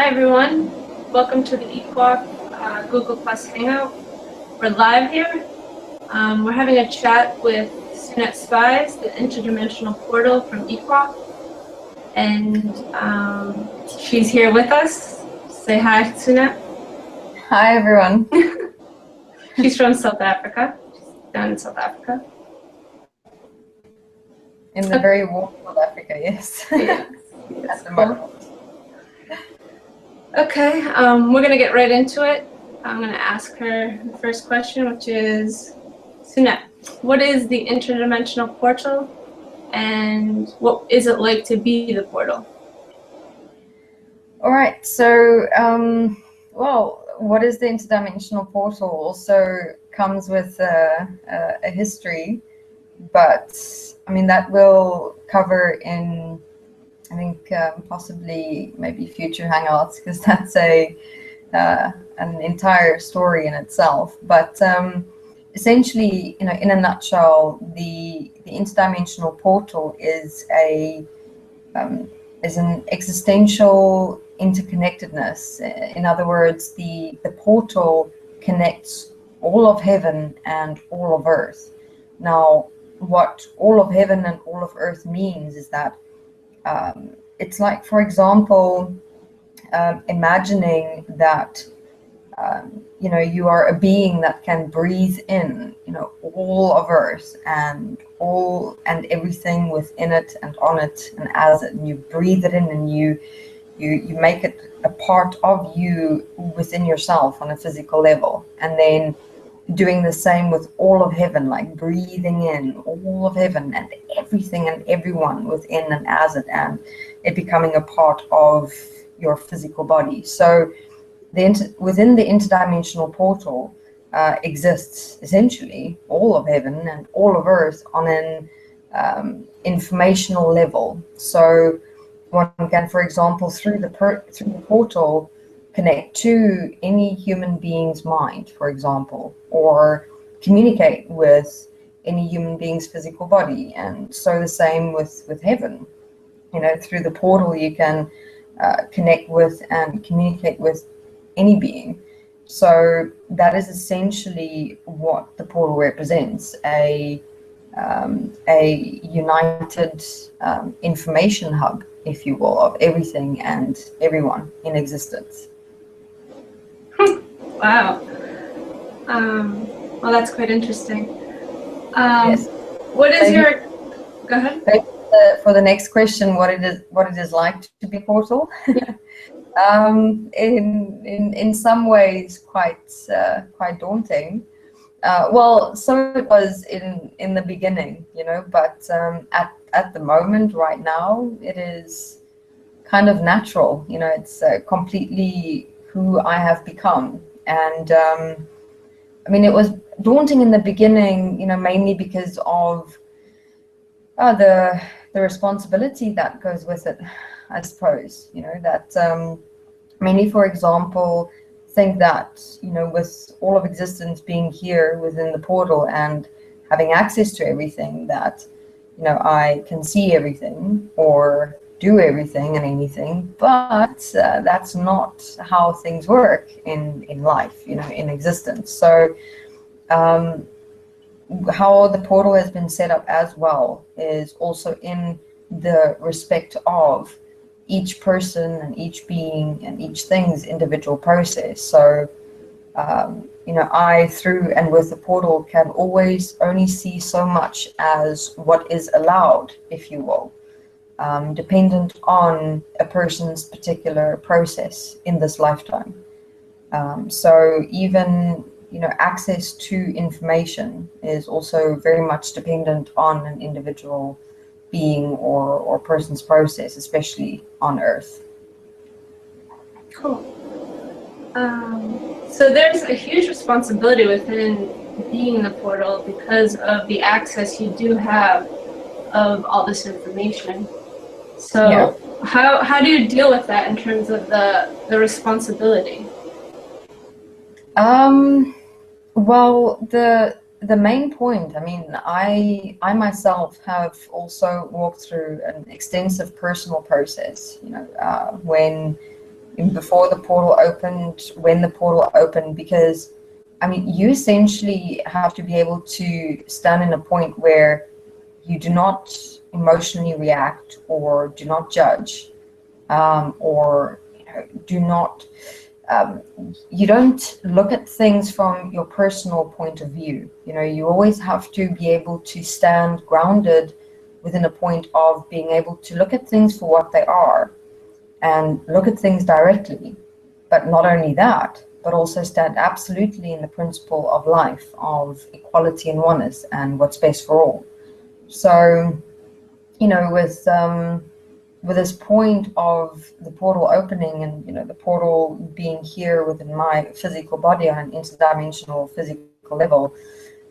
Hi everyone, welcome to the Eqafe Google Plus Hangout. We're live here. We're having a chat with Sunette Spies, the interdimensional portal from Eqafe, and she's here with us. Say hi, Sunette. Hi everyone. She's from South Africa. She's down in South Africa. In the very warm South Africa, yes. Yes. At the moment. Okay, we're going to get right into it. I'm going to ask her the first question, which is, Sunette, what is the interdimensional portal and what is it like to be the portal? All right, so, well, what is the interdimensional portal also comes with a history, but I mean, that will cover in, I think, possibly maybe future hangouts, because that's an entire story in itself. But essentially, you know, in a nutshell, the interdimensional portal is an existential interconnectedness. In other words, the portal connects all of heaven and all of earth. Now, what all of heaven and all of earth means is that it's like, for example, imagining that you know, you are a being that can breathe in, you know, all of earth and all and everything within it and on it and as it, and you breathe it in and you make it a part of you within yourself on a physical level, and then doing the same with all of heaven, like breathing in all of heaven and everything and everyone within and as it, and it becoming a part of your physical body. So within the interdimensional portal exists essentially all of heaven and all of earth on an informational level. So one can, for example, through the portal, connect to any human being's mind, for example, or communicate with any human being's physical body. And so the same with heaven. You know, through the portal you can connect with and communicate with any being. So that is essentially what the portal represents, a united information hub, if you will, of everything and everyone in existence. Wow. Well, that's quite interesting. Yes. What is your? Go ahead. For the next question, what it is like to be a portal? Yeah. In some ways, quite daunting. Well, so it was in the beginning, you know, but at the moment, right now, it is kind of natural. You know, it's completely who I have become. And I mean, it was daunting in the beginning, you know, mainly because of the responsibility that goes with it, I suppose. You know, that mainly, for example, think that, you know, with all of existence being here within the portal and having access to everything, that, you know, I can see everything or do everything and anything, but that's not how things work in life, you know, in existence. So how the portal has been set up as well is also in the respect of each person and each being and each thing's individual process. So you know, I, through and with the portal, can always only see so much as what is allowed, if you will. Dependent on a person's particular process in this lifetime. So even, you know, access to information is also very much dependent on an individual being or person's process, especially on Earth. Cool. So there's a huge responsibility within being the portal because of the access you do have of all this information. So yeah. How do you deal with that in terms of the responsibility? Well, the main point, I mean, I myself have also walked through an extensive personal process, you know, when before the portal opened, when the portal opened, because I mean, you essentially have to be able to stand in a point where you do not emotionally react or do not judge, or do not, you don't look at things from your personal point of view. You always have to be able to stand grounded within a point of being able to look at things for what they are and look at things directly. But not only that, but also stand absolutely in the principle of life, of equality and oneness, and what's best for all. So, with this point of the portal opening and, the portal being here within my physical body on an interdimensional physical level,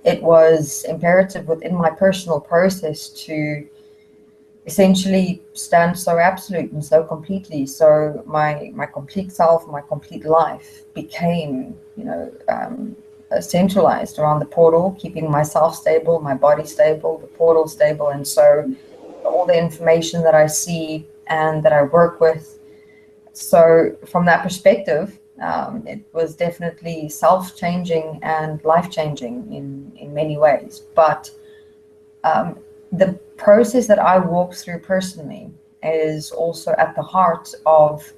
it was imperative within my personal process to essentially stand so absolute and so completely. So my complete self, my complete life became, centralized around the portal, keeping myself stable, my body stable, the portal stable. And so all the information that I see and that I work with. So from that perspective, it was definitely self-changing and life-changing in many ways. But the process that I walk through personally is also at the heart of,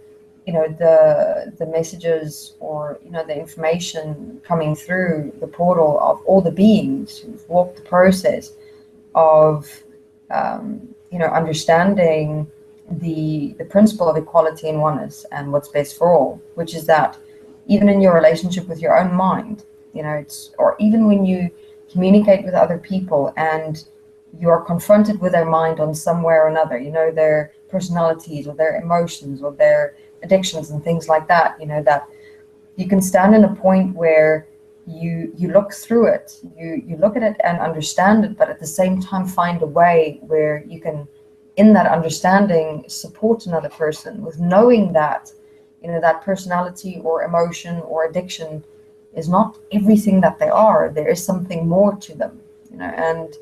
the messages or, the information coming through the portal of all the beings who've walked the process of, understanding the principle of equality and oneness and what's best for all, which is that even in your relationship with your own mind, or even when you communicate with other people and you are confronted with their mind on some way or another, their personalities or their emotions or their addictions and things like that, that you can stand in a point where you look through it, you look at it and understand it, but at the same time find a way where you can, in that understanding, support another person with knowing that, that personality or emotion or addiction is not everything that they are. There is something more to them, and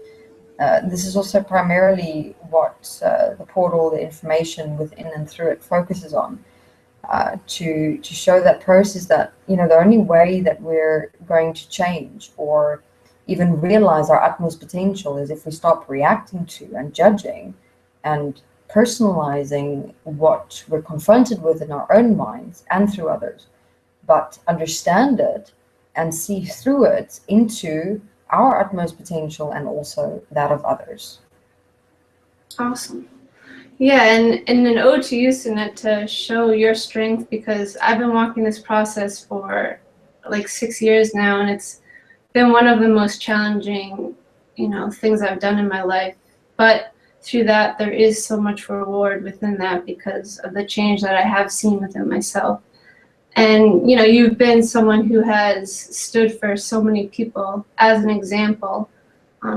this is also primarily what the portal, the information within and through it focuses on, to show that process that, the only way that we're going to change or even realize our utmost potential is if we stop reacting to and judging and personalizing what we're confronted with in our own minds and through others, but understand it and see through it into our utmost potential and also that of others. Awesome. Yeah, and an ode to you, Sunette, to show your strength, because I've been walking this process for like 6 years now, and it's been one of the most challenging, things I've done in my life. But through that, there is so much reward within that because of the change that I have seen within myself. And, you've been someone who has stood for so many people as an example,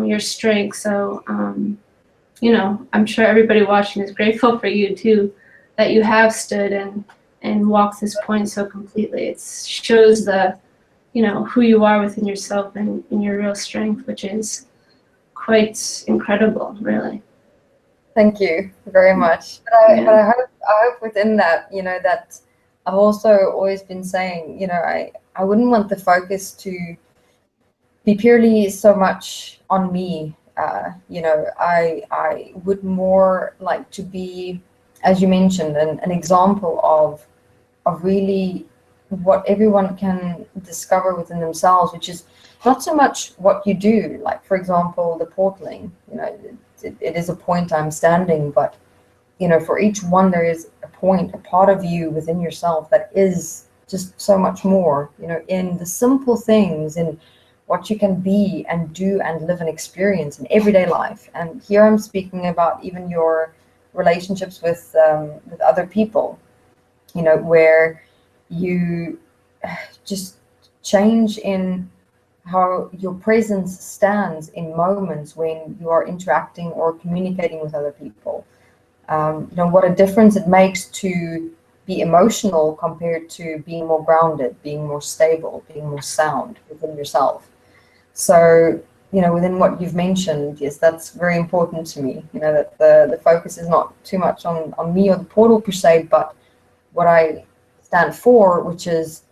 your strength. So, I'm sure everybody watching is grateful for you too, that you have stood and walked this point so completely. It shows the, who you are within yourself and your real strength, which is quite incredible, really. Thank you very much. But I hope within that, that I've also always been saying, I wouldn't want the focus to be purely so much on me. I would more like to be, as you mentioned, an example of really what everyone can discover within themselves, which is not so much what you do. Like, for example, the portaling, it is a point I'm standing, but for each one there is a point, a part of you within yourself that is just so much more, in the simple things, in what you can be and do and live and experience in everyday life. And here I'm speaking about even your relationships with other people, where you just change in how your presence stands in moments when you are interacting or communicating with other people. What a difference it makes to be emotional compared to being more grounded, being more stable, being more sound within yourself. So, within what you've mentioned, yes, that's very important to me, that the focus is not too much on me or the portal per se, but what I stand for, which is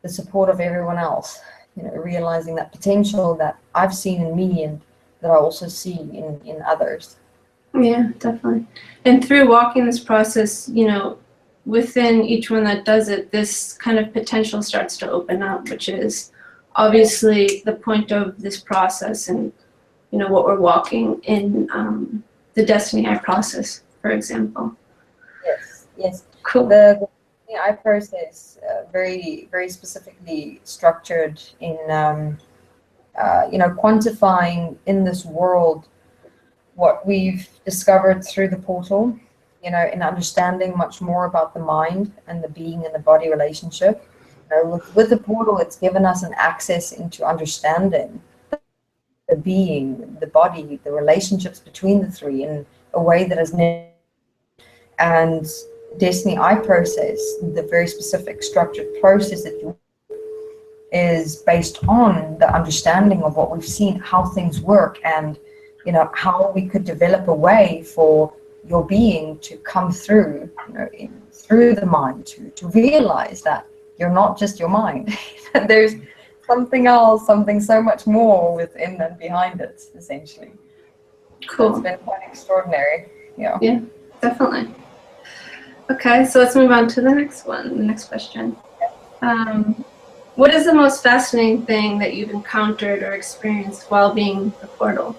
the support of everyone else. You know, realizing that potential that I've seen in me and that I also see in others. Yeah, definitely. And through walking this process, you know, within each one that does it, this kind of potential starts to open up, which is obviously the point of this process, and you know what we're walking in the Desteni process, for example. Yes. Cool. The Desteni process, very specifically structured in you know, quantifying in this world what we've discovered through the portal, you know, in understanding much more about the mind and the being and the body relationship. You know, with the portal, it's given us an access into understanding the being, the body, the relationships between the three in a way that has never. And Desteni process, the very specific structured process that you is based on the understanding of what we've seen, how things work, and you know, how we could develop a way for your being to come through, you know, through the mind, to realize that you're not just your mind. There's something else, something so much more within and behind it, essentially. Cool. So it's been quite extraordinary. Yeah. Yeah, definitely. Okay, so let's move on to the next one, the next question. What is the most fascinating thing that you've encountered or experienced while being the portal?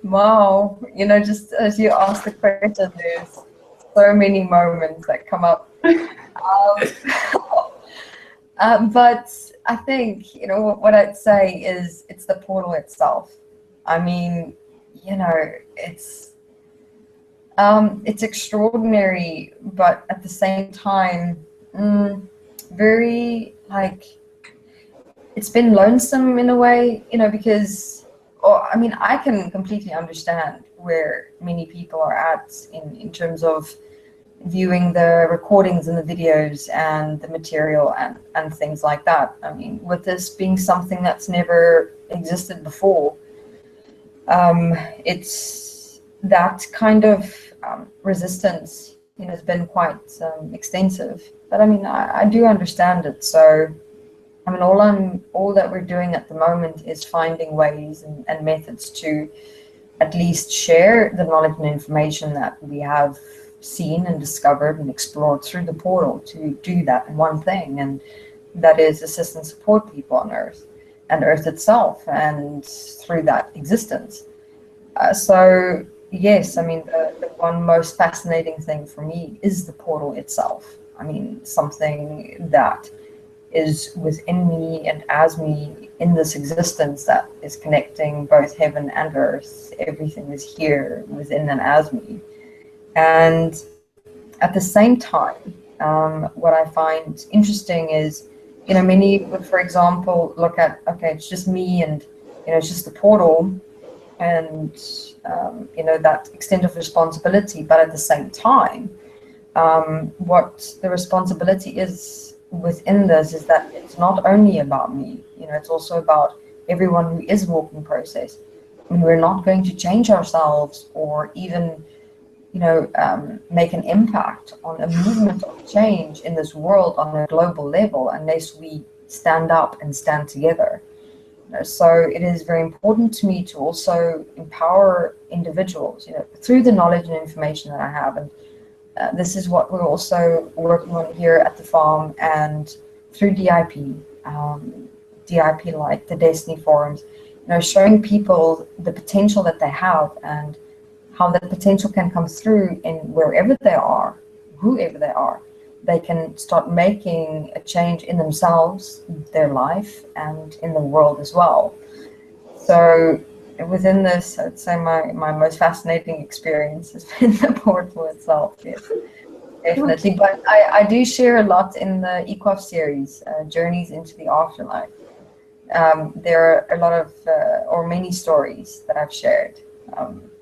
Wow, you know, just as you ask the question, there's so many moments that come up. But I think, you know, what I'd say is it's the portal itself. I mean, you know, it's extraordinary, but at the same time, very, like, it's been lonesome in a way, you know, because, I mean, I can completely understand where many people are at in terms of viewing the recordings and the videos and the material and things like that. I mean, with this being something that's never existed before, it's that kind of resistance, you know, has been quite extensive. But I mean, I do understand it. So I mean, all that we're doing at the moment is finding ways and methods to at least share the knowledge and information that we have seen and discovered and explored through the portal, to do that one thing, and that is assist and support people on Earth and Earth itself, and through that existence. So yes, I mean, the one most fascinating thing for me is the portal itself. I mean, something that is within me and as me in this existence that is connecting both heaven and earth. Everything is here within and as me. And at the same time, what I find interesting is, you know, many would, for example, look at, okay, it's just me and, you know, it's just the portal and, you know, that extent of responsibility. But at the same time, what the responsibility is within this is that it's not only about me, you know, it's also about everyone who is walking process. I mean, we're not going to change ourselves or even, you know, make an impact on a movement of change in this world on a global level unless we stand up and stand together. You know, so it is very important to me to also empower individuals, you know, through the knowledge and information that I have. And this is what we're also working on here at the farm and through DIP, like the Desteni forums, you know, showing people the potential that they have and how that potential can come through in wherever they are, whoever they are. They can start making a change in themselves, their life, and in the world as well. So within this, I'd say my most fascinating experience has been the portal itself. Yes, definitely. But I do share a lot in the Eqafe series, Journeys into the Afterlife. There are a lot of, or many stories that I've shared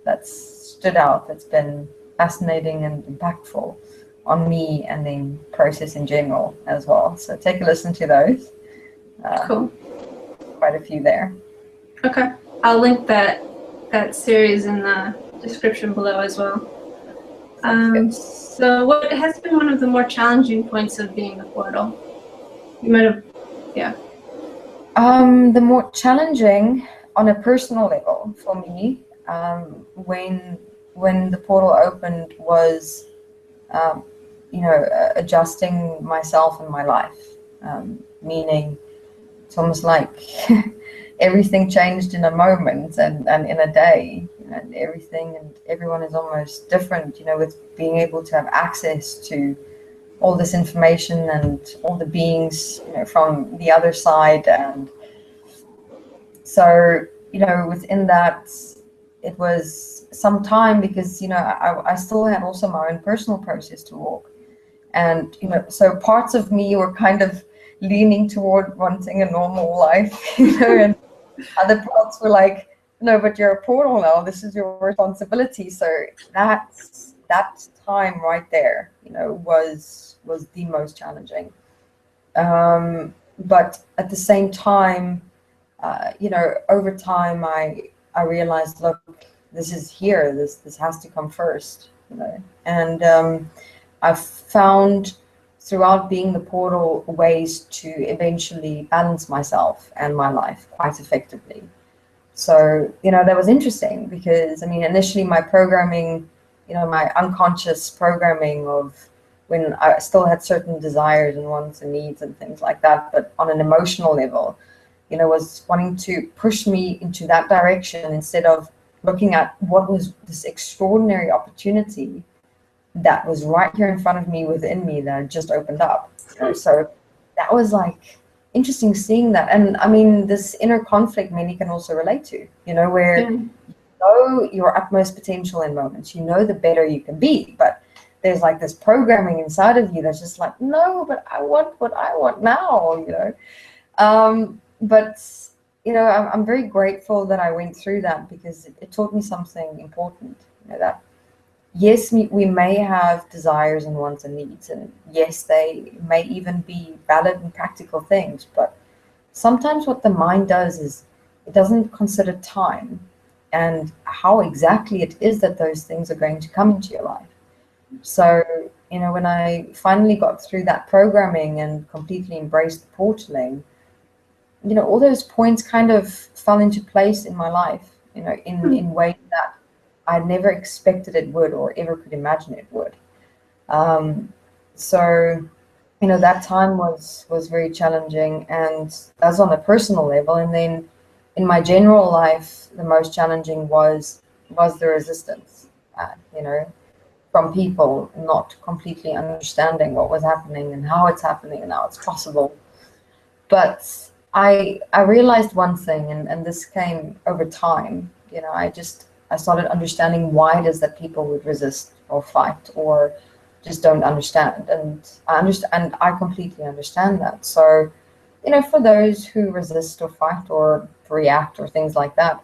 that's stood out, that's been fascinating and impactful on me and the process in general as well. So take a listen to those. Cool. Quite a few there. Okay. I'll link that series in the description below as well. So what has been one of the more challenging points of being the portal? You might have, yeah. The more challenging on a personal level for me, when the portal opened was, adjusting myself and my life. Meaning, it's almost like everything changed in a moment and in a day, and everything and everyone is almost different, with being able to have access to all this information and all the beings, from the other side. And so, within that, it was some time because, I still had also my own personal process to walk. And, so parts of me were kind of leaning toward wanting a normal life, and other parts were like, no, but you're a portal now, this is your responsibility. So that time right there, was the most challenging. But at the same time, over time, I realized, look, this is here, this has to come first, and I've found throughout being the portal ways to eventually balance myself and my life quite effectively. So, that was interesting because, initially my programming, my unconscious programming of when I still had certain desires and wants and needs and things like that, but on an emotional level, was wanting to push me into that direction instead of looking at what was this extraordinary opportunity that was right here in front of me, within me, that just opened up. So that was like interesting seeing that. And this inner conflict many can also relate to, where you know your utmost potential in moments, the better you can be, but there's like this programming inside of you that's just like, no, but I want what I want now, but I'm very grateful that I went through that because it taught me something important, that yes, we may have desires and wants and needs, and yes, they may even be valid and practical things, but sometimes what the mind does is it doesn't consider time and how exactly it is that those things are going to come into your life. So, when I finally got through that programming and completely embraced the portaling, all those points kind of fell into place in my life, in ways that I never expected it would or ever could imagine it would. So, that time was very challenging, and that's on a personal level. And then in my general life, the most challenging was the resistance, from people not completely understanding what was happening and how it's happening and how it's possible. But I realized one thing, and this came over time, I started understanding why it is that people would resist or fight or just don't understand. And I completely understand that. So, for those who resist or fight or react or things like that,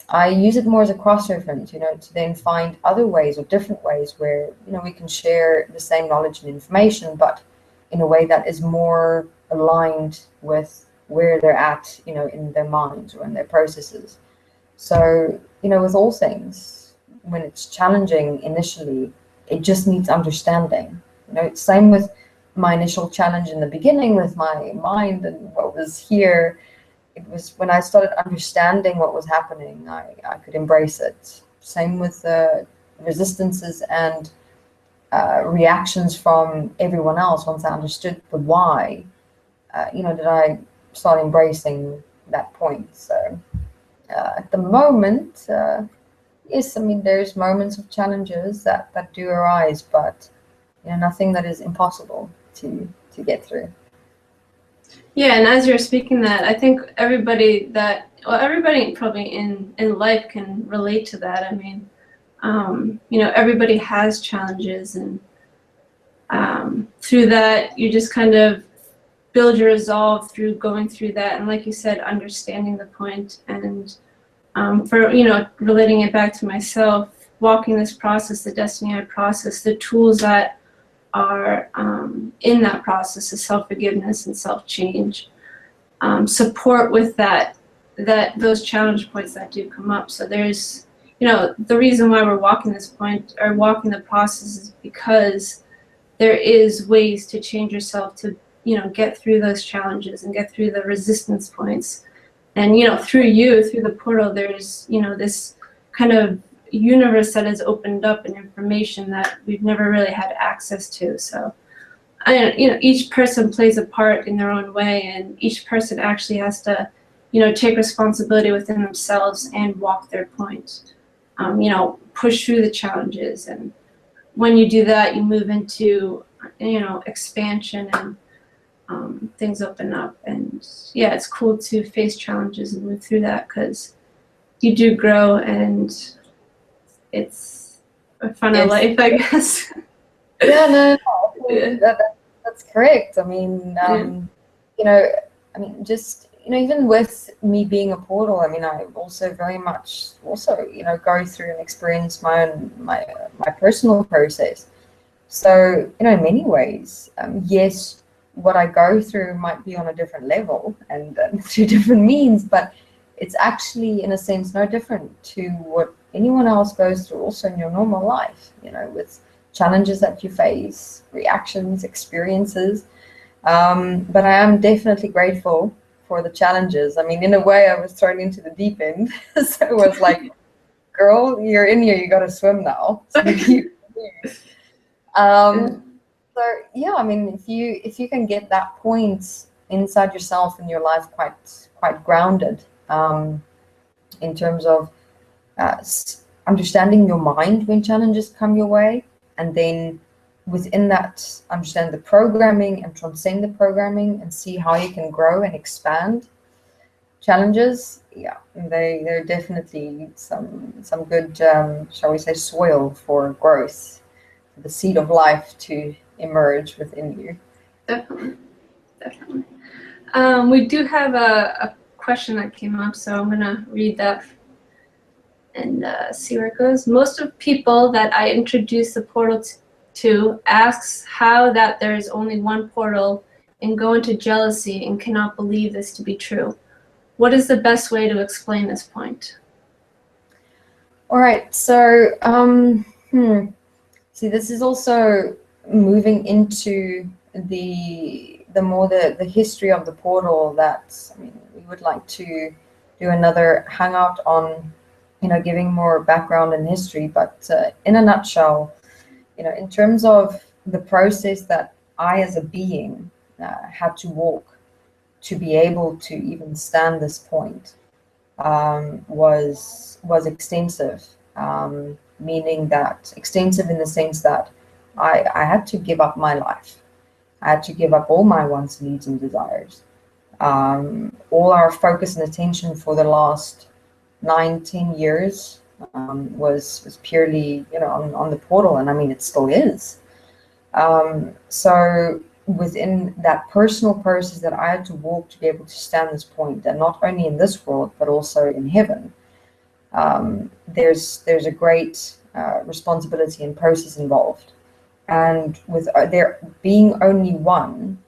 I use it more as a cross-reference, to then find other ways or different ways where, we can share the same knowledge and information, but in a way that is more aligned with where they're at, in their minds or in their processes. So, with all things, when it's challenging initially, it just needs understanding. Same with my initial challenge in the beginning with my mind and what was here. It was when I started understanding what was happening, I could embrace it. Same with the resistances and reactions from everyone else. Once I understood the why, did I start embracing that point. So at the moment, yes, there's moments of challenges that do arise, but nothing that is impossible to get through. Yeah, and as you're speaking that, I think everybody probably in life can relate to that. Everybody has challenges, and through that, you just kind of build your resolve through going through that, and like you said, understanding the point, and for relating it back to myself, walking this process, the Desteni process, the tools that are in that process is self-forgiveness and self-change, support with that those challenge points that do come up. So there's the reason why we're walking this point or walking the process is because there is ways to change yourself to, get through those challenges and get through the resistance points. And, through the portal, there's, this kind of universe that has opened up and information that we've never really had access to. So, each person plays a part in their own way, and each person actually has to, take responsibility within themselves and walk their point. Push through the challenges, and when you do that, you move into, expansion, and things open up. And yeah, it's cool to face challenges and move through that, because you do grow, and it's a funner life, I guess. Yeah, no, that's correct. I mean, just, even with me being a portal, I also very much go through and experience my personal process. So, in many ways, yes, what I go through might be on a different level and through different means, but it's actually, in a sense, no different to what anyone else goes through also in your normal life, with challenges that you face, reactions, experiences. But I am definitely grateful for the challenges. In a way, I was thrown into the deep end. So it was like, girl, you're in here, you got to swim now. So So yeah, if you can get that point inside yourself in your life quite grounded, in terms of understanding your mind when challenges come your way, and then within that understand the programming and transcend the programming and see how you can grow and expand challenges. Yeah, they're definitely some good, shall we say, soil for growth, for the seed of life to emerge within you. Definitely. We do have a question that came up, so I'm gonna read that and see where it goes. Most of people that I introduce the portal to asks how that there is only one portal and go into jealousy and cannot believe this to be true. What is the best way to explain this point? All right, so see, this is also moving into the history of the portal that we would like to do another hangout on, giving more background and history. But in a nutshell, in terms of the process that I as a being had to walk to be able to even stand this point, was extensive, meaning that extensive in the sense that I had to give up my life. I had to give up all my wants, needs, and desires. All our focus and attention for the last 9-10 years was purely, on the portal, and it still is. So within that personal process that I had to walk to be able to stand this point, and not only in this world but also in heaven, there's a great responsibility and process involved. And with there being only one,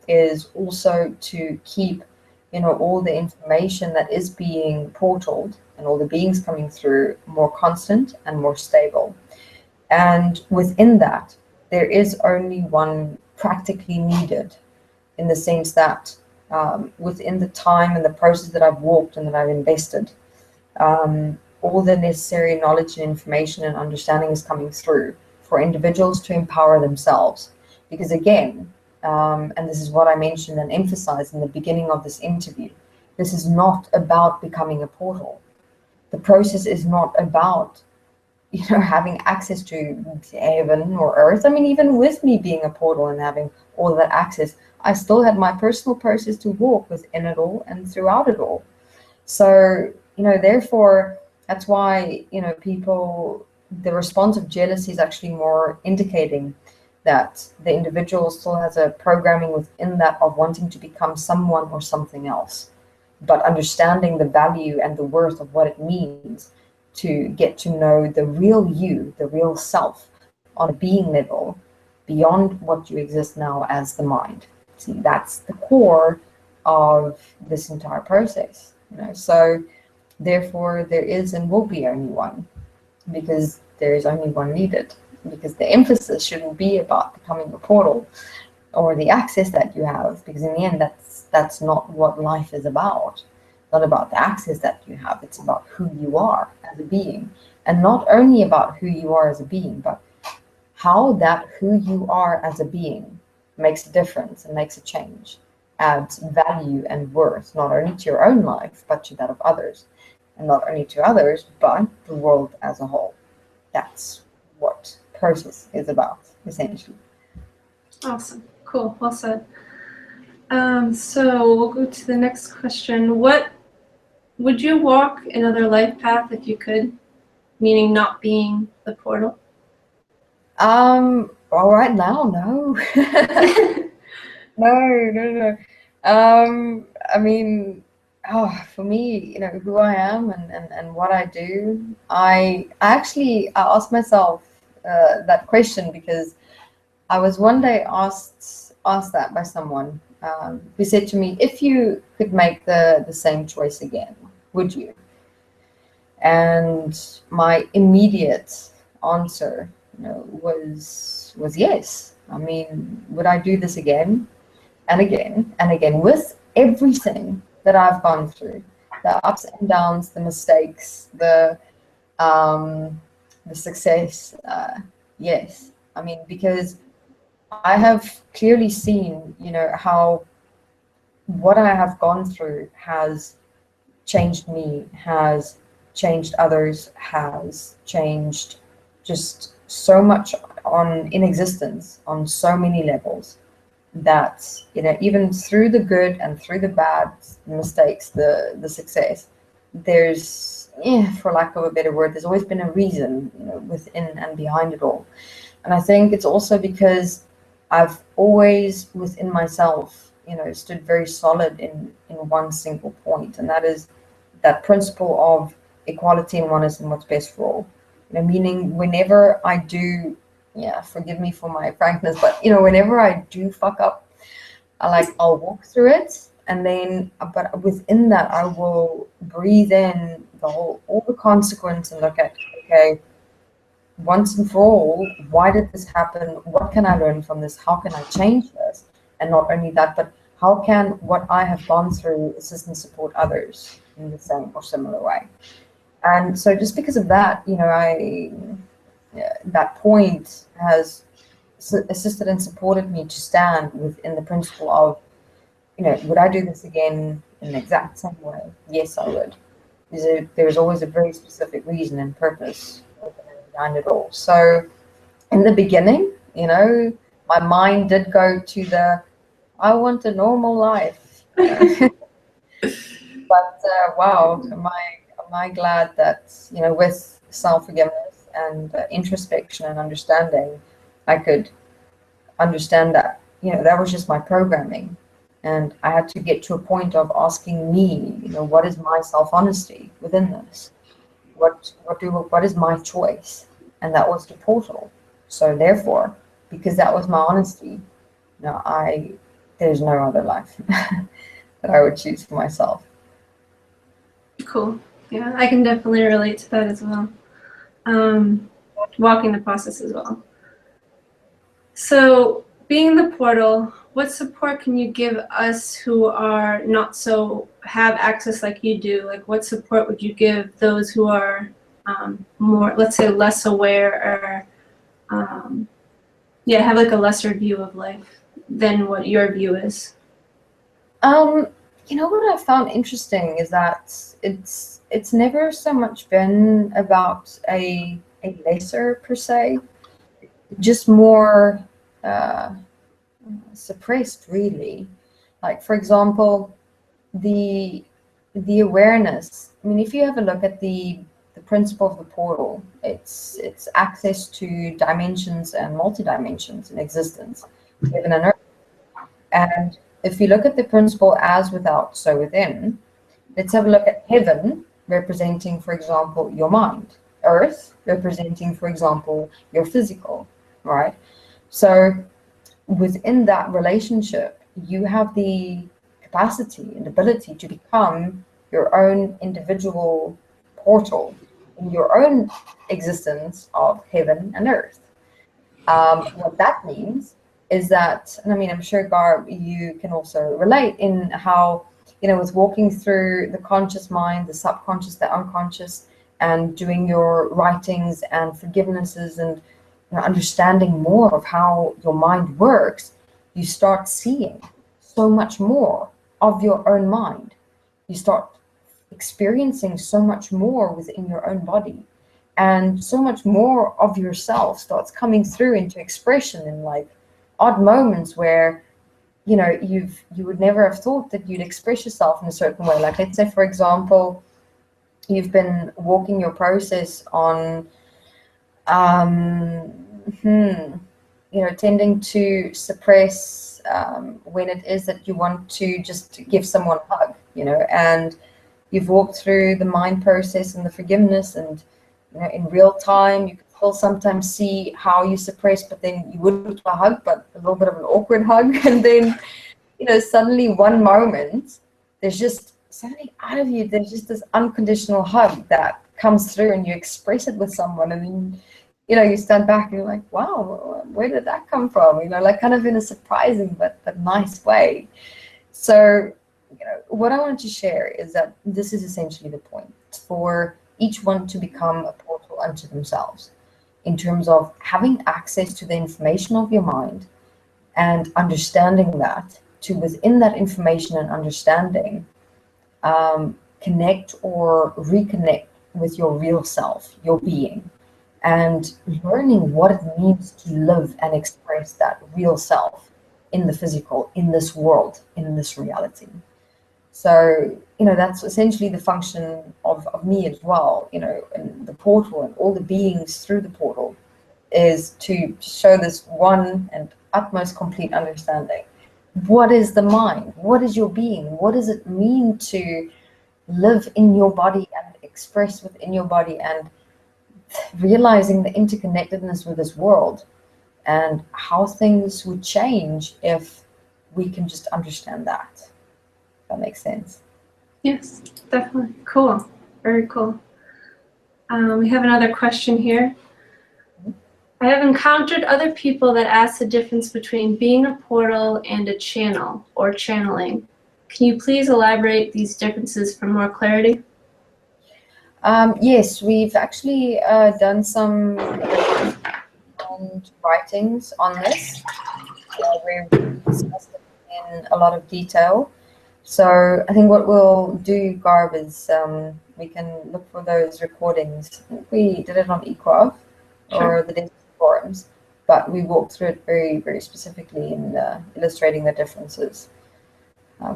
is also to keep, all the information that is being portaled and all the beings coming through more constant and more stable. And within that, there is only one practically needed, in the sense that within the time and the process that I've walked and that I've invested, all the necessary knowledge and information and understanding is coming through for individuals to empower themselves. Because again, and this is what I mentioned and emphasized in the beginning of this interview, this is not about becoming a portal. The process is not about, having access to heaven or earth. even with me being a portal and having all that access, I still had my personal process to walk within it all and throughout it all. So, therefore, that's why, people, the response of jealousy is actually more indicating that the individual still has a programming within that of wanting to become someone or something else, but understanding the value and the worth of what it means to get to know the real you, the real self, on a being level, beyond what you exist now as the mind. See, that's the core of this entire process. So Therefore, there is and will be only one, because there is only one needed. Because the emphasis shouldn't be about becoming a portal or the access that you have, because in the end, that's not what life is about. Not about the access that you have. It's about who you are as a being, and not only about who you are as a being, but how that who you are as a being makes a difference and makes a change, adds value and worth, not only to your own life, but to that of others. And not only to others, but the world as a whole. That's what process is about, essentially. Awesome. Cool. Well said. So we'll go to the next question. What would you walk another life path if you could? Meaning not being the portal? Well, right now, no. No. I mean, for me, who I am and what I do, I asked myself that question because I was one day asked that by someone who said to me, if you could make the same choice again, would you? And my immediate answer, was yes. I mean, would I do this again and again and again with everything that I've gone through, the ups and downs, the mistakes, the success? Yes. I mean, because I have clearly seen, how what I have gone through has changed me, has changed others, has changed just so much in existence on so many levels that, even through the good and through the bad, mistakes, the success, there's, for lack of a better word, there's always been a reason, within and behind it all. And I think it's also because I've always within myself, stood very solid in one single point, and that is that principle of equality and oneness and what's best for all. Meaning whenever I do, forgive me for my frankness, but whenever I do fuck up, I'll walk through it, and then, but within that, I will breathe in all the consequence and look at, okay, once and for all, why did this happen? What can I learn from this? How can I change this? And not only that, but how can what I have gone through assist and support others in the same or similar way? And so just because of that, that point has assisted and supported me to stand within the principle of, would I do this again in the exact same way? Yes, I would. There's always a very specific reason and purpose behind it all. So in the beginning, my mind did go to I want a normal life. But wow, am I glad that, with self-forgiveness and introspection and understanding, I could understand that, that was just my programming. And I had to get to a point of asking me, what is my self-honesty within this? What is my choice? And that was the portal. So therefore, because that was my honesty, there's no other life that I would choose for myself. Cool. Yeah, I can definitely relate to that as well. Walking the process as well. So being the portal, what support can you give us who are not have access like you do? Like, what support would you give those who are more, let's say, less aware or have a lesser view of life than what your view is? What I found interesting is that it's never so much been about a lesser per se, just more suppressed, really. Like, for example, the awareness. I mean, if you have a look at the principle of the portal, it's access to dimensions and multi-dimensions in existence, heaven and earth. And if you look at the principle as without, so within, let's have a look at heaven representing, for example, your mind, earth representing, for example, your physical, right? So within that relationship, you have the capacity and ability to become your own individual portal in your own existence of heaven and earth. What that means is that, and I mean, I'm sure, Garb, you can also relate in how, you know, with walking through the conscious mind, the subconscious, the unconscious, and doing your writings and forgivenesses and, you know, understanding more of how your mind works, you start seeing so much more of your own mind. You start experiencing so much more within your own body, and so much more of yourself starts coming through into expression in like odd moments where, you know, you would never have thought that you'd express yourself in a certain way. Like, let's say, for example, you've been walking your process on you know, tending to suppress when it is that you want to just give someone a hug, you know, and you've walked through the mind process and the forgiveness, and, you know, in real time you can still sometimes see how you suppress, but then you would do a hug, but a little bit of an awkward hug, and then, you know, suddenly one moment there's just suddenly out of you there's just this unconditional hug that comes through, and you express it with someone, and then, you know, you stand back and you're like, wow, where did that come from? You know, like kind of in a surprising but nice way. So, you know, what I want to share is that this is essentially the point, for each one to become a portal unto themselves, in terms of having access to the information of your mind and understanding that, to within that information and understanding, connect or reconnect with your real self, your being, and learning what it means to live and express that real self in the physical, in this world, in this reality. So, you know, that's essentially the function of me as well, you know, and the portal and all the beings through the portal, is to show this one and utmost complete understanding. What is the mind? What is your being? What does it mean to live in your body and express within your body, and realizing the interconnectedness with this world, and how things would change if we can just understand that. If that makes sense. Yes, definitely. Cool. Very cool. We have another question here. I have encountered other people that ask the difference between being a portal and a channel or channeling. Can you please elaborate these differences for more clarity? Yes, we've actually done some writings on this. We've discussed it in a lot of detail. So I think what we'll do, Garb, is we can look for those recordings. I think we did it on Eqafe or the Desteni forums, but we walked through it very, very specifically in illustrating the differences.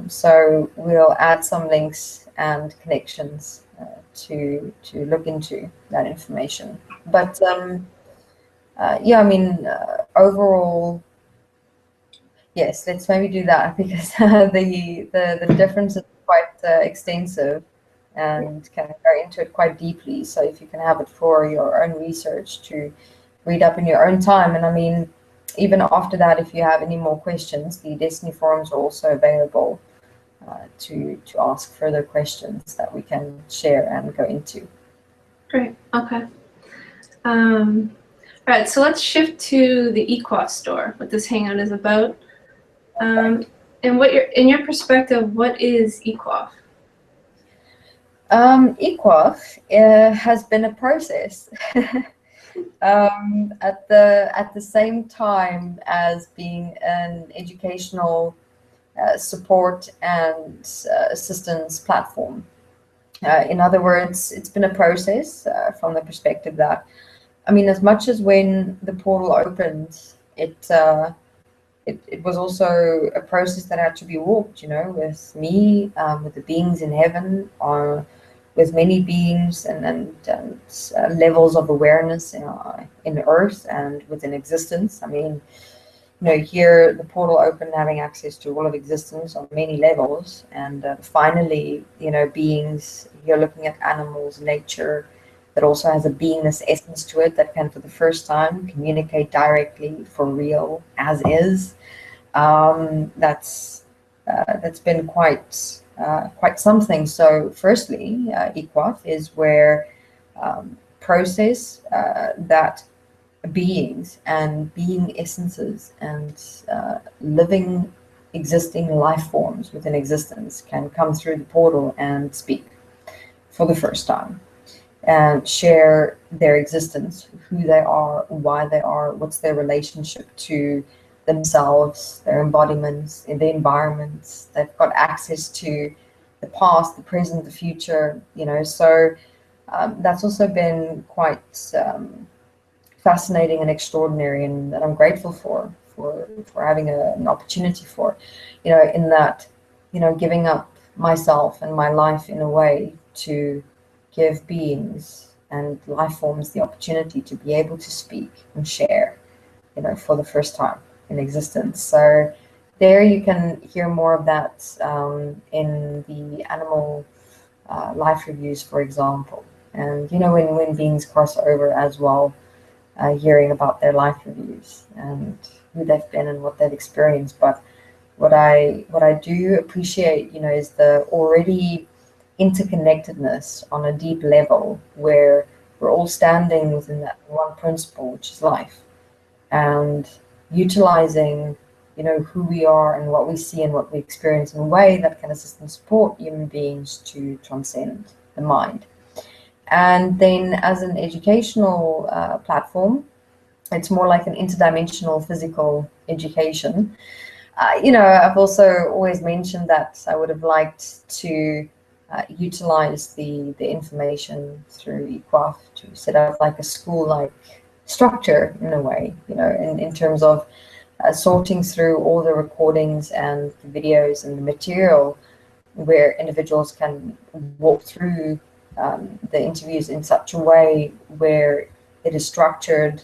So we'll add some links and connections to look into that information. But yeah, I mean, overall, yes, let's maybe do that, because the difference is quite extensive and can go into it quite deeply. So if you can have it for your own research to read up in your own time, and I mean, even after that, if you have any more questions, the Desteni forums are also available to ask further questions that we can share and go into. Great. Okay. All right. So let's shift to the Eqafe store. What this hangout is about, and what in your perspective, what is Eqafe? Eqafe has been a process. At the same time as being an educational support and assistance platform. In other words, it's been a process from the perspective that, I mean, as much as when the portal opened, it was also a process that had to be walked, you know, with me, with the beings in heaven, or with many beings and levels of awareness in Earth and within existence. I mean, you know, here the portal opened, having access to all of existence on many levels, and finally, you know, beings, you're looking at animals, nature, that also has a beingness essence to it, that can for the first time communicate directly for real as is. That's been quite quite something. So firstly, Eqafe is where process that beings and being essences and living existing life forms within existence can come through the portal and speak for the first time and share their existence, who they are, why they are, what's their relationship to themselves, their embodiments, in the environments. They've got access to the past, the present, the future, you know. So that's also been quite fascinating and extraordinary, and that I'm grateful for having an opportunity for, you know, in that, you know, giving up myself and my life in a way to give beings and life forms the opportunity to be able to speak and share, you know, for the first time in existence. So there you can hear more of that in the animal life reviews, for example. And, you know, when beings cross over as well, hearing about their life reviews and who they've been and what they've experienced. But what I do appreciate, you know, is the already interconnectedness on a deep level where we're all standing within that one principle, which is life, and utilizing, you know, who we are and what we see and what we experience in a way that can assist and support human beings to transcend the mind. And then as an educational platform, it's more like an interdimensional physical education. You know, I've also always mentioned that I would have liked to utilize the information through Eqafe to set up like a school-like structure in a way, you know, in terms of sorting through all the recordings and the videos and the material where individuals can walk through the interviews in such a way where it is structured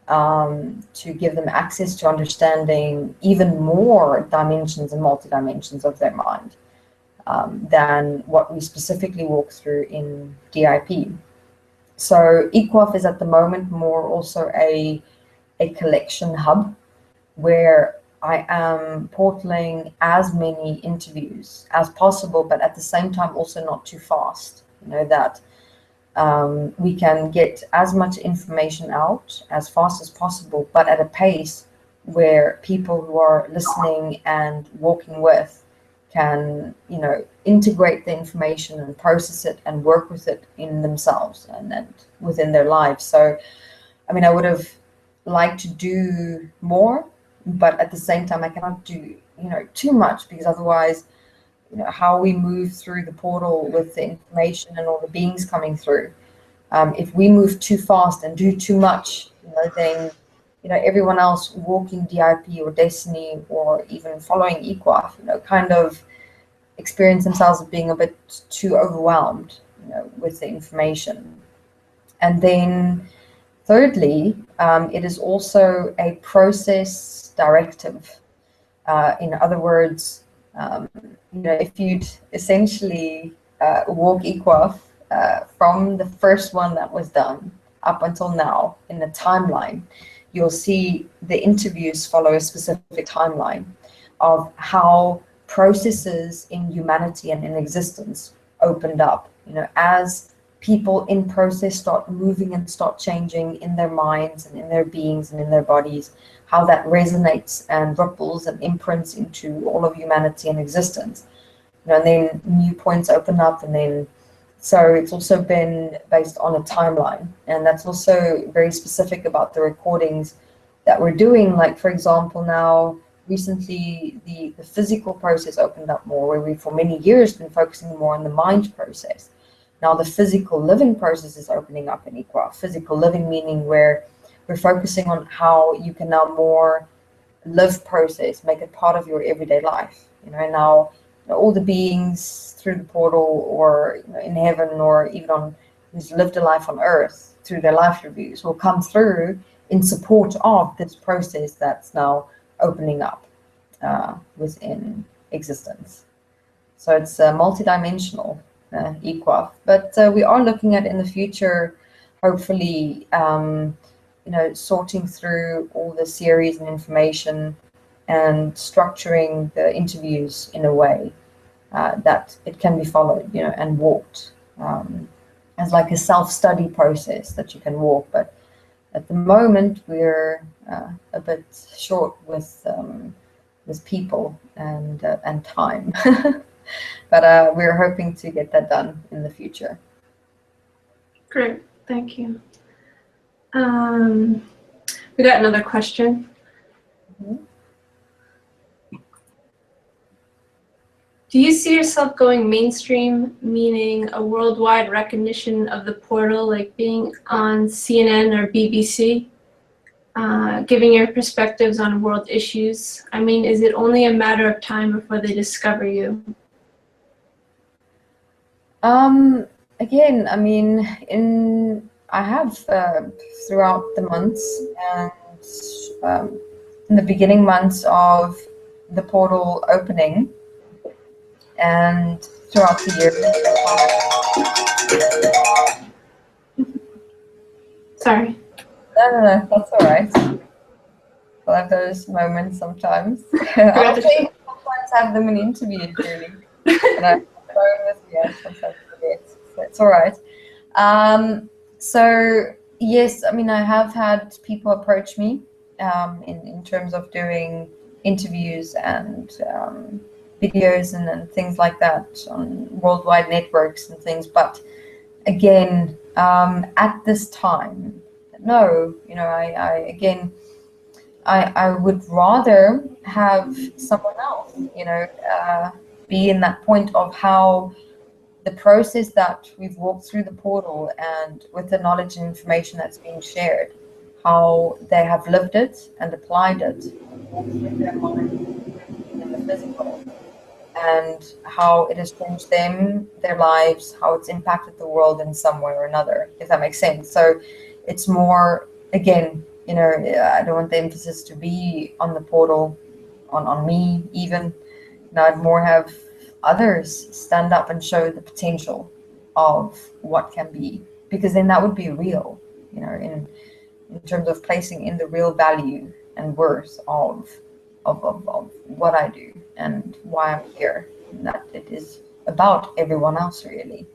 to give them access to understanding even more dimensions and multi-dimensions of their mind than what we specifically walk through in DIP. So Eqafe is at the moment more also a collection hub where I am portaling as many interviews as possible, but at the same time also not too fast. You know, that we can get as much information out as fast as possible, but at a pace where people who are listening and walking with can, you know, integrate the information and process it and work with it in themselves and within their lives. So, I mean, I would have liked to do more, but at the same time, I cannot do, you know, too much, because otherwise, you know, how we move through the portal with the information and all the beings coming through. If we move too fast and do too much, you know, then, you know, everyone else walking DIP or Desteni or even following Eqafe, you know, kind of experience themselves as being a bit too overwhelmed, you know, with the information. And then thirdly, it is also a process directive. In other words, you know, if you'd essentially walk Eqafe from the first one that was done up until now in the timeline, you'll see the interviews follow a specific timeline of how processes in humanity and in existence opened up, you know, as people in process start moving and start changing in their minds and in their beings and in their bodies, how that resonates and ripples and imprints into all of humanity and existence. You know, and then new points open up, and then so it's also been based on a timeline, and that's also very specific about the recordings that we're doing. Like, for example, now recently the physical process opened up more, where we for many years been focusing more on the mind process. Now the physical living process is opening up in Eqafe. Physical living meaning where we're focusing on how you can now more live process, make it part of your everyday life. You know, now, you know, all the beings through the portal, or, you know, in heaven, or even on who's lived a life on earth through their life reviews, will come through in support of this process that's now opening up within existence. So it's multi-dimensional Eqafe, but we are looking at in the future, hopefully, you know, sorting through all the series and information and structuring the interviews in a way that it can be followed, and walked as like a self-study process that you can walk. But at the moment, we're a bit short with people and time. But we're hoping to get that done in the future. Great, thank you. We got another question. Mm-hmm. Do you see yourself going mainstream, meaning a worldwide recognition of the portal, like being on CNN or BBC, giving your perspectives on world issues? I mean, is it only a matter of time before they discover you? Again, I mean, I have throughout the months and in the beginning months of the portal opening and throughout the year. Sorry. No, that's all right. I'll have those moments sometimes. I'll say sometimes have them in interviews, really. And I'm with me, I sometimes forget. So it's all right. So yes, I mean, I have had people approach me in terms of doing interviews and videos and things like that on worldwide networks and things. But again, at this time, no, I would rather have someone else, be in that point of how the process that we've walked through the portal and with the knowledge and information that's being shared, how they have lived it and applied it with their mind in the physical, and how it has changed them, their lives, how it's impacted the world in some way or another, if that makes sense. So it's more, again, I don't want the emphasis to be on the portal, on me even. I'd more have others stand up and show the potential of what can be, because then that would be real, in terms of placing in the real value and worth of what I do and why I'm here, and that it is about everyone else really.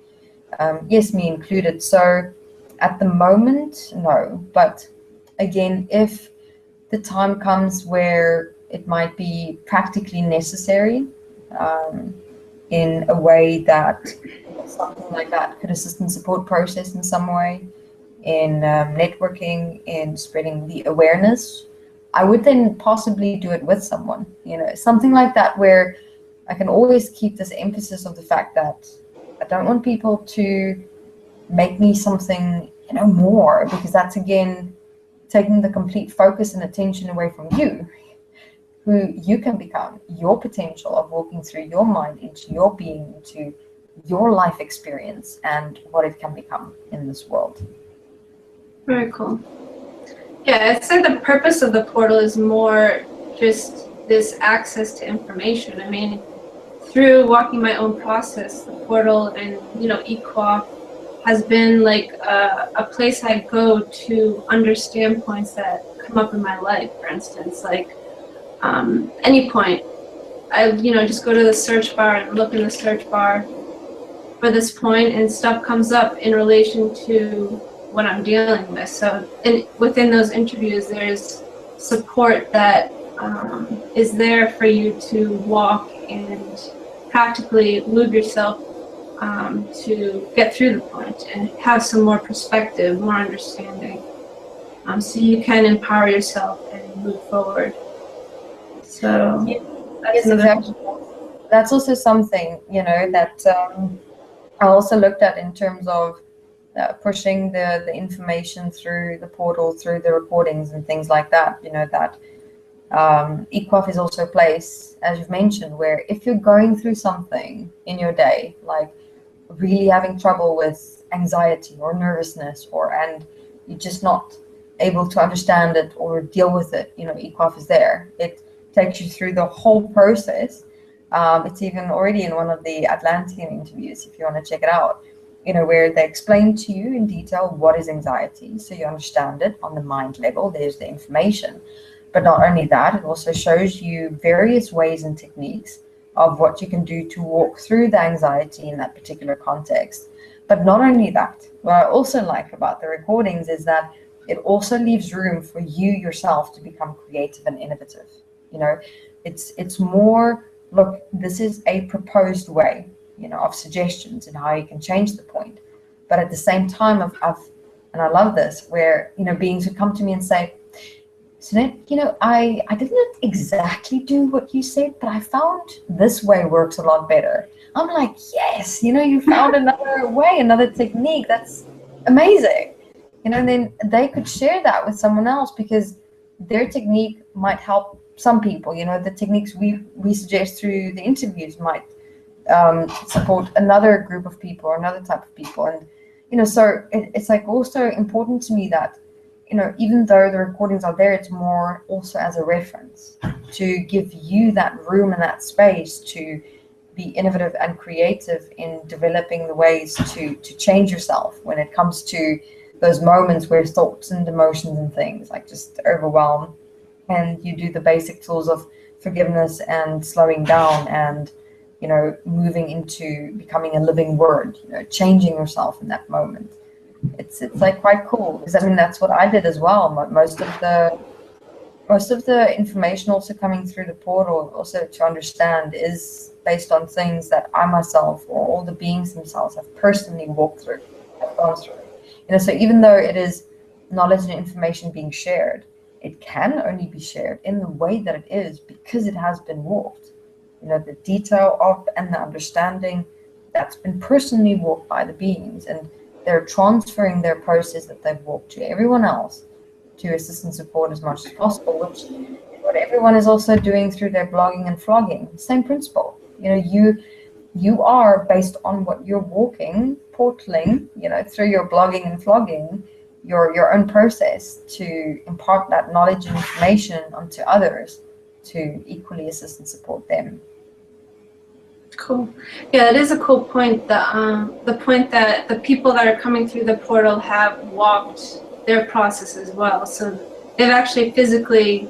Yes, me included. So at the moment, no, but again, if the time comes where it might be practically necessary, in a way that something like that could assist in support process in some way, in networking, in spreading the awareness, I would then possibly do it with someone, something like that, where I can always keep this emphasis of the fact that I don't want people to make me something, more, because that's again taking the complete focus and attention away from you, who you can become, your potential of walking through your mind into your being, into your life experience and what it can become in this world. Very cool. Yeah, I'd say the purpose of the portal is more just this access to information. I mean, through walking my own process, the portal and, Eqafe has been like a place I go to understand points that come up in my life. For instance, like any point, I just go to the search bar and look in the search bar for this point, and stuff comes up in relation to what I'm dealing with. So within those interviews, there's support that is there for you to walk and practically move yourself to get through the point and have some more perspective, more understanding, so you can empower yourself and move forward. So yes, exactly. That's also something, that I also looked at in terms of pushing the information through the portal, through the recordings and things like that, that Eqafe is also a place, as you've mentioned, where if you're going through something in your day, like really having trouble with anxiety or nervousness, and you're just not able to understand it or deal with it, Eqafe is there. It takes you through the whole process. It's even already in one of the Atlantean interviews, if you want to check it out, where they explain to you in detail what is anxiety, so you understand it on the mind level. There's the information, but not only that, it also shows you various ways and techniques of what you can do to walk through the anxiety in that particular context. But not only that, what I also like about the recordings is that it also leaves room for you yourself to become creative and innovative. You know, it's more, look, this is a proposed way, you know, of suggestions and how you can change the point. But at the same time, and I love this, where, you know, beings would come to me and say, Sunette, you know, I didn't exactly do what you said, but I found this way works a lot better. I'm like, yes, you know, you found another way, another technique. That's amazing. You know, and then they could share that with someone else because their technique might help some people. You know, the techniques we suggest through the interviews might support another group of people or another type of people. And, you know, so it's like also important to me that, you know, even though the recordings are there, it's more also as a reference to give you that room and that space to be innovative and creative in developing the ways to change yourself when it comes to those moments where thoughts and emotions and things like just overwhelm, and you do the basic tools of forgiveness and slowing down and, you know, moving into becoming a living word, you know, changing yourself in that moment. It's like quite cool because I mean that's what I did as well. Most of the information also coming through the portal also to understand is based on things that I myself or all the beings themselves have personally walked through, have gone through. You know, so even though it is knowledge and information being shared, it can only be shared in the way that it is because it has been walked. You know, the detail of and the understanding that's been personally walked by the beings, and they're transferring their process that they've walked to everyone else to assist and support as much as possible, which is what everyone is also doing through their blogging and flogging. Same principle. You know, you are based on what you're walking, portaling, you know, through your blogging and flogging, your own process to impart that knowledge and information onto others to equally assist and support them. Cool. Yeah, it is a cool point. The point that the people that are coming through the portal have walked their process as well. So they've actually physically,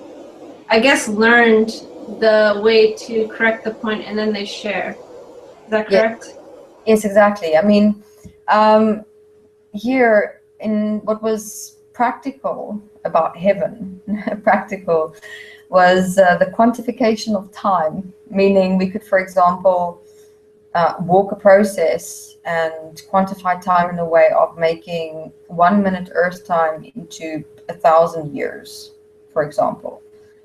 I guess, learned the way to correct the point, and then they share. Is that correct? Yeah. Yes, exactly. I mean, here in what was practical about heaven, practical was the quantification of time, meaning we could, for example, walk a process and quantify time in a way of making 1 minute Earth time into 1,000 years, for example.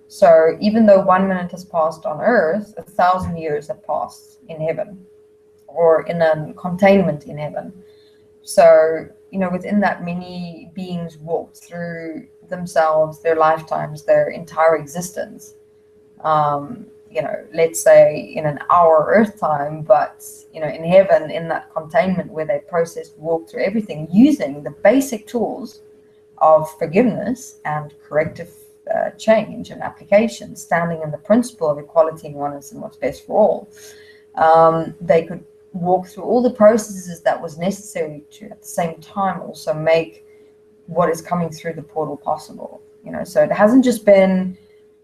So even though 1 minute has passed on Earth, 1,000 years have passed in heaven, or in a containment in heaven. So, you know, within that, many beings walked through themselves, their lifetimes, their entire existence. You know, let's say in an hour Earth time, but, you know, in heaven, in that containment where they processed, walked through everything using the basic tools of forgiveness and corrective change and application, standing in the principle of equality and oneness and what's best for all. They could walk through all the processes that was necessary to, at the same time, also make what is coming through the portal possible. You know, so it hasn't just been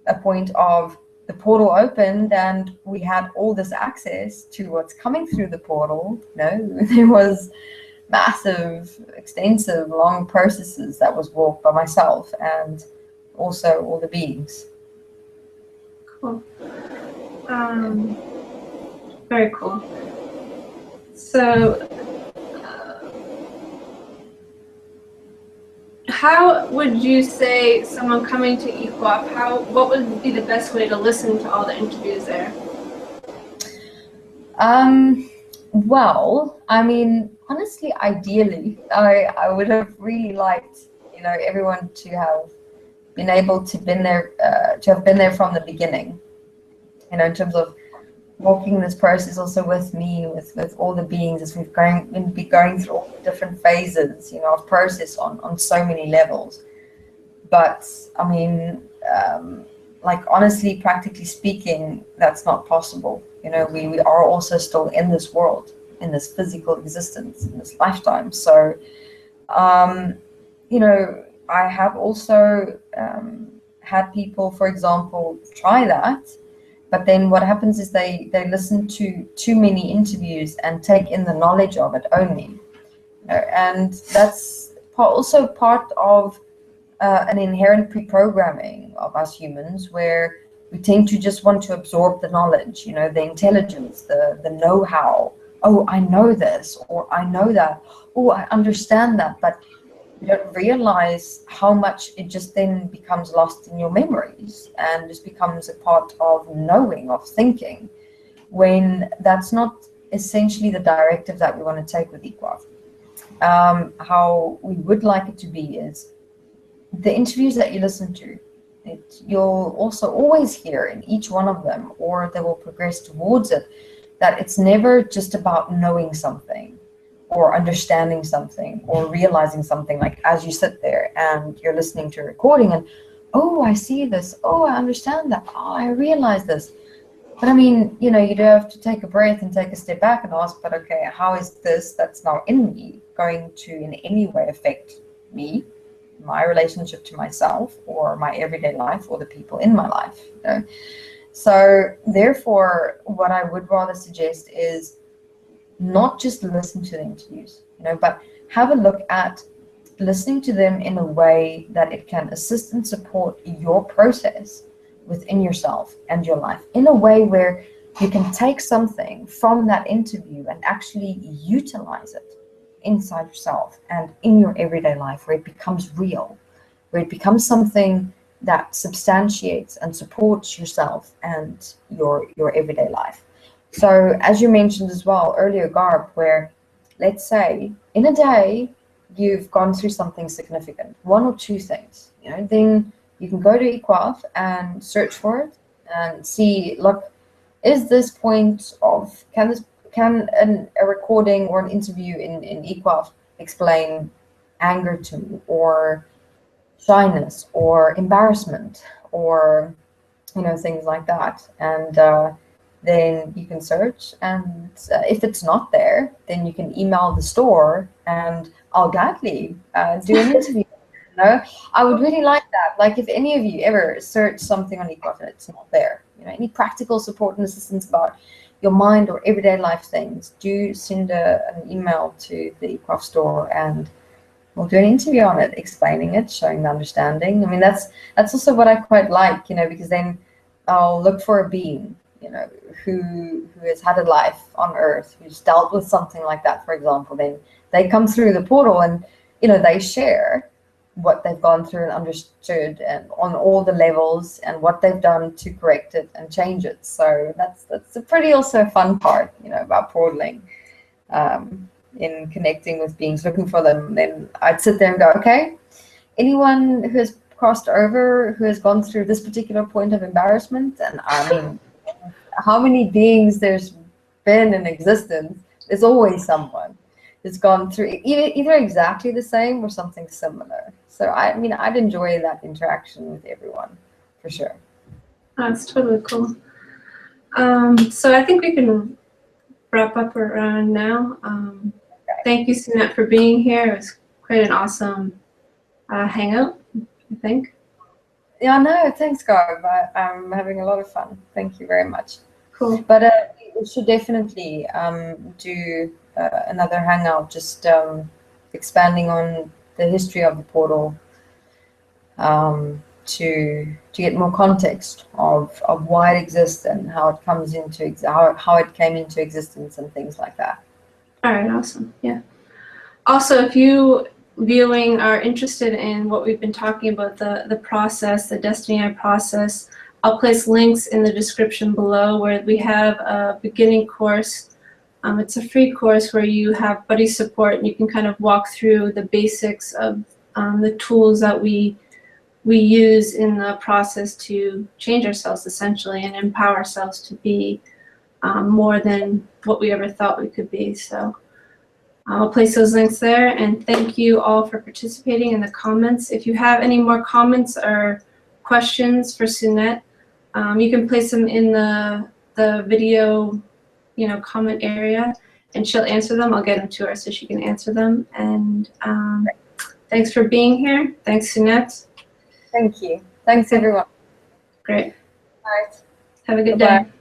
a point of the portal opened and we had all this access to what's coming through the portal. No, there was massive, extensive, long processes that was walked by myself and also all the beings. Cool. Very cool. So, how would you say someone coming to Eqafe, what would be the best way to listen to all the interviews there? Well, I mean, honestly, ideally, I would have really liked, you know, everyone to have been able to have been there from the beginning, you know, in terms of walking this process also with me, with all the beings as we've been going through all the different phases, you know, of process on so many levels. But I mean, like honestly, practically speaking, that's not possible. You know, we are also still in this world, in this physical existence, in this lifetime. So, you know, I have also had people, for example, try that But then what happens is they listen to too many interviews and take in the knowledge of it only. You know, and that's also part of an inherent pre-programming of us humans, where we tend to just want to absorb the knowledge, you know, the intelligence, the know-how. Oh, I know this, or I know that. Oh, I understand that. But you don't realize how much it just then becomes lost in your memories and just becomes a part of knowing, of thinking, when that's not essentially the directive that we want to take with Eqafe. How we would like it to be is the interviews that you listen to, you'll also always hear in each one of them, or they will progress towards it, that it's never just about knowing something or understanding something or realizing something. Like as you sit there and you're listening to a recording and, oh, I see this, oh, I understand that, oh, I realize this. But I mean, you know, you do have to take a breath and take a step back and ask, but okay, how is this that's now in me going to in any way affect me, my relationship to myself, or my everyday life, or the people in my life? You know? So therefore, what I would rather suggest is not just listen to the interviews, you know, but have a look at listening to them in a way that it can assist and support your process within yourself and your life, in a way where you can take something from that interview and actually utilize it inside yourself and in your everyday life, where it becomes real, where it becomes something that substantiates and supports yourself and your everyday life. So as you mentioned as well earlier, Garb, where let's say in a day you've gone through something significant, one or two things, you know, then you can go to Eqafe and search for it and see, look, is this point of, can a recording or an interview in Eqafe explain anger to me, or shyness, or embarrassment, or, you know, things like that. And then you can search, and if it's not there, then you can email the store and I'll gladly do an interview. You know, I would really like that. Like if any of you ever search something on Eqafe and it's not there, you know, any practical support and assistance about your mind or everyday life things, do send an email to the Eqafe store and we'll do an interview on it, explaining it, showing the understanding. I mean, that's also what I quite like, you know, because then I'll look for a being, you know, who has had a life on Earth, who's dealt with something like that, for example. Then they come through the portal and, you know, they share what they've gone through and understood, and on all the levels, and what they've done to correct it and change it. So that's a pretty also fun part, you know, about portaling, in connecting with beings, looking for them. Then I'd sit there and go, okay, anyone who has crossed over, who has gone through this particular point of embarrassment, and I mean, how many beings there's been in existence, there's always someone who's gone through either exactly the same or something similar. So I mean, I'd enjoy that interaction with everyone, for sure. That's totally cool. So I think we can wrap up around now. Okay. Thank you, Sunette, for being here. It was quite an awesome hangout, I think. Yeah, no, thanks, Garb. I'm having a lot of fun. Thank you very much. Cool. But we should definitely do another hangout, just expanding on the history of the portal, to get more context of why it exists and how it comes into how it came into existence and things like that. All right, awesome. Yeah. Also, if you viewing are interested in what we've been talking about, the process, the Desteni process, I'll place links in the description below where we have a beginning course. It's a free course where you have buddy support and you can kind of walk through the basics of the tools that we use in the process to change ourselves essentially and empower ourselves to be more than what we ever thought we could be. So I'll place those links there, and thank you all for participating in the comments. If you have any more comments or questions for Sunette, you can place them in the video, you know, comment area, and she'll answer them. I'll get them to her so she can answer them. And thanks for being here. Thanks, Sunette. Thank you. Thanks, everyone. Great. All right. Have a good Bye-bye. day.